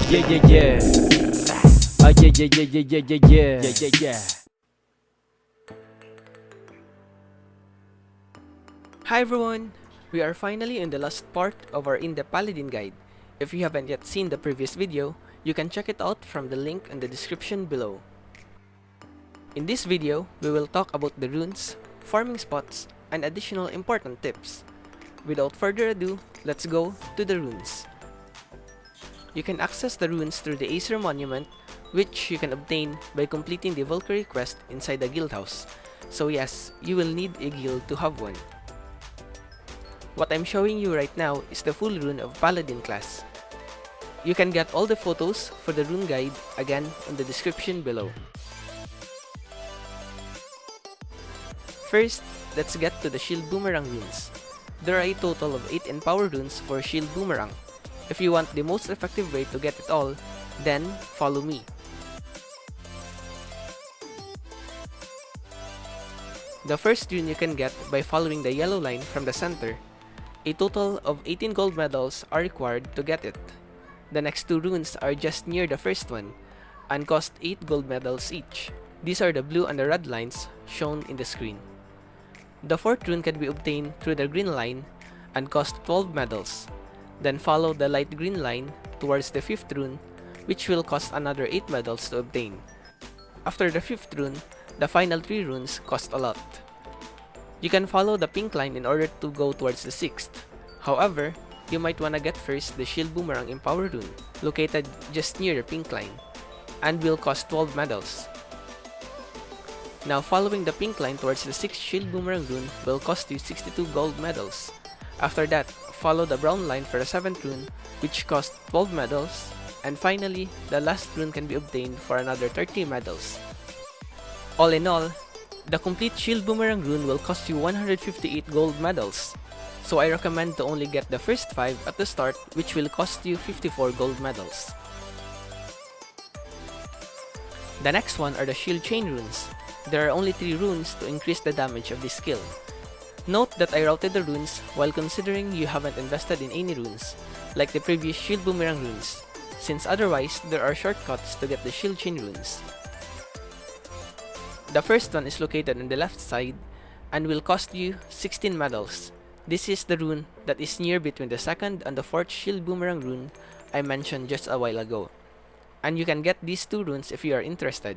Yeah, yeah, yeah. Yeah, yeah, yeah, yeah, yeah, yeah, yeah. Yeah, yeah, yeah. Hi everyone! We are finally in the last part of our Indepth Paladin guide. If you haven't yet seen the previous video, you can check it out from the link in the description below. In this video, we will talk about the runes, farming spots, and additional important tips. Without further ado, let's go to the runes. You can access the runes through the Acer Monument, which you can obtain by completing the Valkyrie quest inside the guild house. So yes, you will need a guild to have one. What I'm showing you right now is the full rune of Paladin class. You can get all the photos for the rune guide again in the description below. First, let's get to the Shield Boomerang runes. There are a total of 8 Empower runes for Shield Boomerang. If you want the most effective way to get it all, then follow me. The first rune you can get by following the yellow line from the center. A total of 18 gold medals are required to get it. The next two runes are just near the first one, and cost 8 gold medals each. These are the blue and the red lines shown in the screen. The fourth rune can be obtained through the green line and cost 12 medals. Then follow the light green line towards the fifth rune, which will cost another 8 medals to obtain. After the fifth rune, the final 3 runes cost a lot. You can follow the pink line in order to go towards the sixth. However, you might wanna get first the Shield Boomerang Empower rune, located just near the pink line, and will cost 12 medals. Now following the pink line towards the 6th Shield Boomerang rune will cost you 62 gold medals. After that, follow the brown line for the 7th rune, which costs 12 medals, and finally, the last rune can be obtained for another 30 medals. All in all, the complete Shield Boomerang rune will cost you 158 gold medals, so I recommend to only get the first 5 at the start, which will cost you 54 gold medals. The next one are the Shield Chain runes. There are only 3 runes to increase the damage of this skill. Note that I routed the runes while considering you haven't invested in any runes, like the previous Shield Boomerang runes, since otherwise there are shortcuts to get the Shield Chain runes. The first one is located on the left side and will cost you 16 medals. This is the rune that is near between the 2nd and the 4th Shield Boomerang rune I mentioned just a while ago. And you can get these 2 runes if you are interested.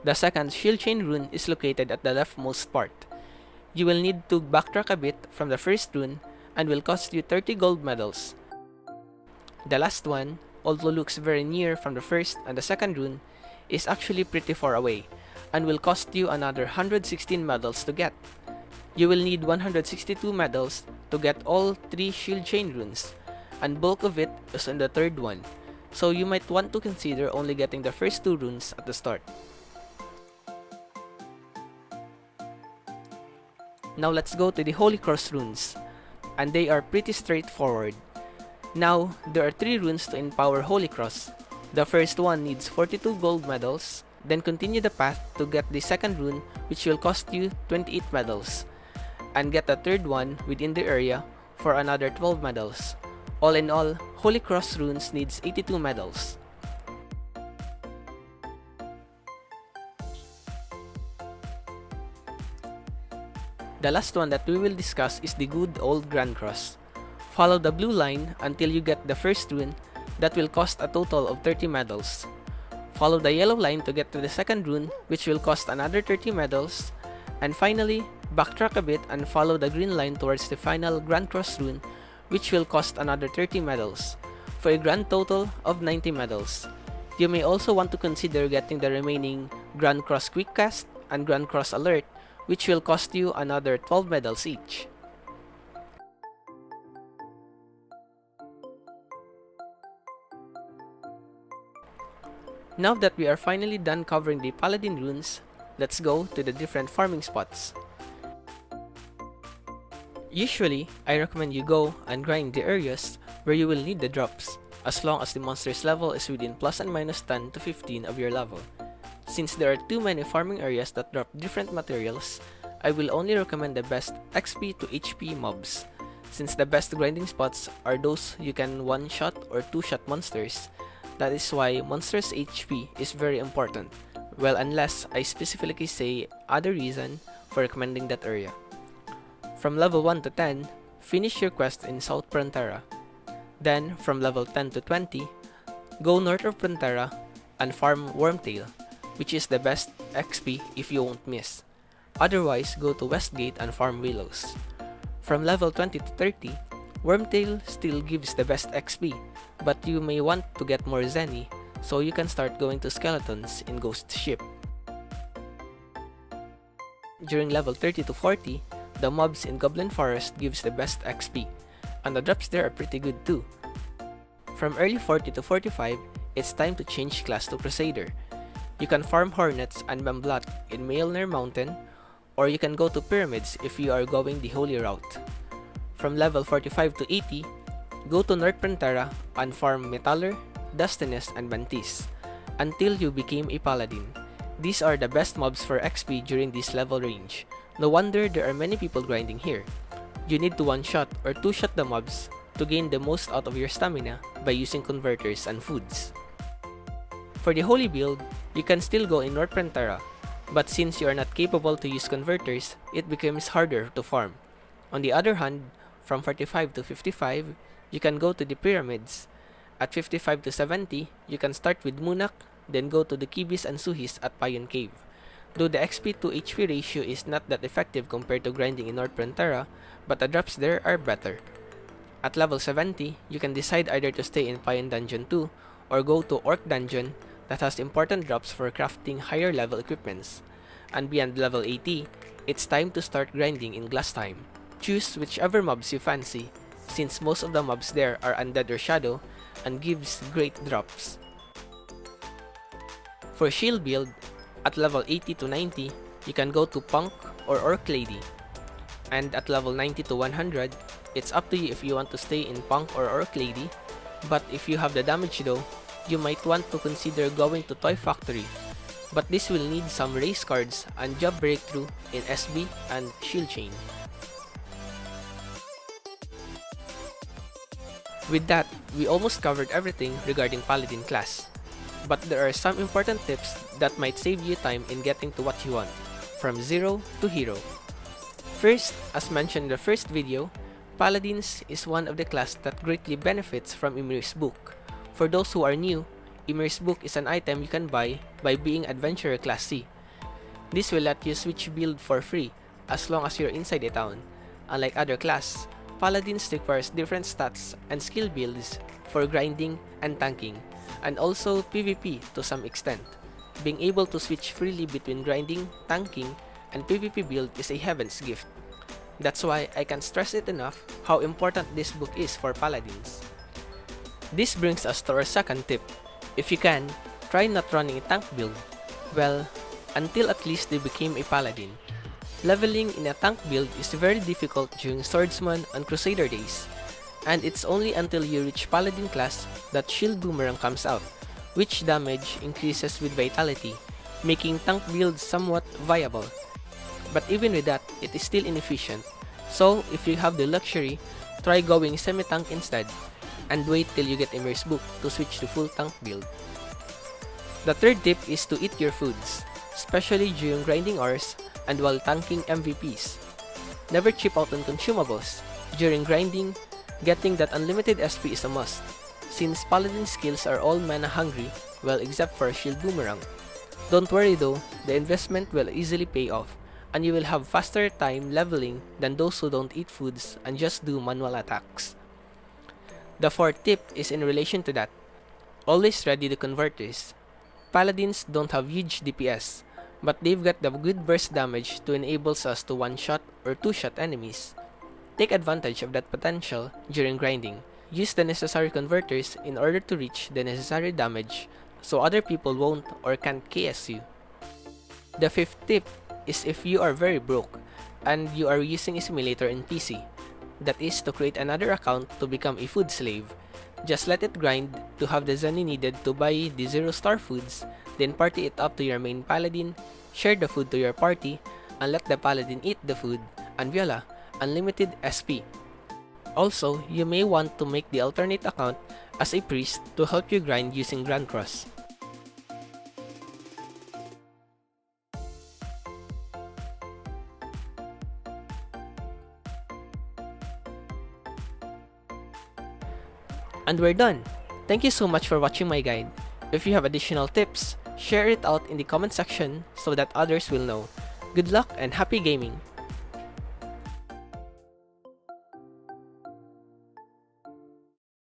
The 2nd Shield Chain rune is located at the leftmost part. You will need to backtrack a bit from the first rune and will cost you 30 gold medals. The last one, although looks very near from the first and the 2nd rune, is actually pretty far away and will cost you another 116 medals to get. You will need 162 medals to get all 3 Shield Chain runes, and bulk of it is in the 3rd one, so you might want to consider only getting the first 2 runes at the start. Now let's go to the Holy Cross runes, and they are pretty straightforward. Now, there are 3 runes to empower Holy Cross. The first one needs 42 gold medals, then continue the path to get the 2nd rune, which will cost you 28 medals, and get the 3rd one within the area for another 12 medals. All in all, Holy Cross runes needs 82 medals. The last one that we will discuss is the good old Grand Cross. Follow the blue line until you get the first rune that will cost a total of 30 medals. Follow the yellow line to get to the 2nd rune, which will cost another 30 medals. And finally, backtrack a bit and follow the green line towards the final Grand Cross rune, which will cost another 30 medals, for a grand total of 90 medals. You may also want to consider getting the remaining Grand Cross Quick Cast and Grand Cross Alert, which will cost you another 12 medals each. Now that we are finally done covering the Paladin runes, let's go to the different farming spots. Usually, I recommend you go and grind the areas where you will need the drops, as long as the monster's level is within plus and minus 10 to 15 of your level. Since there are too many farming areas that drop different materials, I will only recommend the best XP to HP mobs, since the best grinding spots are those you can one-shot or two-shot monsters That is why monster's HP is very important. Well, unless I specifically say other reason for recommending that area. From level 1 to 10, finish your quest in South Frontera. Then, from level 10 to 20, go north of Frontera and farm Wormtail, which is the best XP if you won't miss. Otherwise, go to Westgate and farm Willows. From level 20 to 30, Wormtail still gives the best XP, but you may want to get more Zenny, so you can start going to Skeletons in Ghost Ship. During level 30 to 40, the mobs in Goblin Forest gives the best XP, and the drops there are pretty good too. From early 40 to 45, it's time to change class to Crusader. You can farm Hornets and Memblot in Maelner Mountain, or you can go to Pyramids if you are going the Holy Route. From level 45 to 80, go to North Frontera and farm Metaller, Dustiness, and Mantis, until you became a Paladin. These are the best mobs for XP during this level range. No wonder there are many people grinding here. You need to one-shot or two-shot the mobs to gain the most out of your stamina by using converters and foods. For the holy build, you can still go in North Frontera, but since you are not capable to use converters, it becomes harder to farm. On the other hand, from 45 to 55, you can go to the Pyramids. At 55 to 70, you can start with Munak, then go to the Kibis and Suhis at Payon Cave. Though the XP to HP ratio is not that effective compared to grinding in North Frontera, but the drops there are better. At level 70, you can decide either to stay in Payon Dungeon 2 or go to Orc Dungeon that has important drops for crafting higher level equipments. And beyond level 80, it's time to start grinding in Glass Time. Choose whichever mobs you fancy, since most of the mobs there are undead or shadow and gives great drops. For shield build, at level 80 to 90, you can go to Punk or Orc Lady. And at level 90 to 100, it's up to you if you want to stay in Punk or Orc Lady, but if you have the damage though, you might want to consider going to Toy Factory, but this will need some race cards and job breakthrough in SB and Shield Chain. With that, we almost covered everything regarding Paladin class, but there are some important tips that might save you time in getting to what you want, from zero to hero. First, as mentioned in the first video, Paladins is one of the class that greatly benefits from Ymir's Book. For those who are new, Ymir's Book is an item you can buy by being Adventurer Class C. This will let you switch build for free as long as you're inside a town. Unlike other class, Paladins requires different stats and skill builds for grinding and tanking, and also PvP to some extent. Being able to switch freely between grinding, tanking, and PvP build is a heaven's gift. That's why I can't stress it enough how important this book is for Paladins. This brings us to our second tip. If you can, try not running a tank build. Well, until at least they became a Paladin. Leveling in a tank build is very difficult during Swordsman and Crusader days, and it's only until you reach Paladin class that Shield Boomerang comes out, which damage increases with Vitality, making tank builds somewhat viable. But even with that, it is still inefficient, so if you have the luxury, try going semi-tank instead, and wait till you get Ymir's Book to switch to full tank build. The third tip is to eat your foods, especially during grinding hours and while tanking MVPs. Never cheap out on consumables. During grinding, getting that unlimited SP is a must, since Paladin skills are all mana hungry, well except for Shield Boomerang. Don't worry though, the investment will easily pay off, and you will have faster time leveling than those who don't eat foods and just do manual attacks. The fourth tip is in relation to that. Always ready the converters. Paladins don't have huge DPS, but they've got the good burst damage to enables us to one-shot or two-shot enemies. Take advantage of that potential during grinding. Use the necessary converters in order to reach the necessary damage so other people won't or can't KS you. The fifth tip is if you are very broke and you are using a simulator in PC. That is to create another account to become a food slave. Just let it grind to have the Zenny needed to buy the 0-star foods, then party it up to your main Paladin, share the food to your party, and let the Paladin eat the food, and voila, unlimited SP. Also, you may want to make the alternate account as a priest to help you grind using Grand Cross. And we're done! Thank you so much for watching my guide. If you have additional tips, share it out in the comment section so that others will know. Good luck and happy gaming!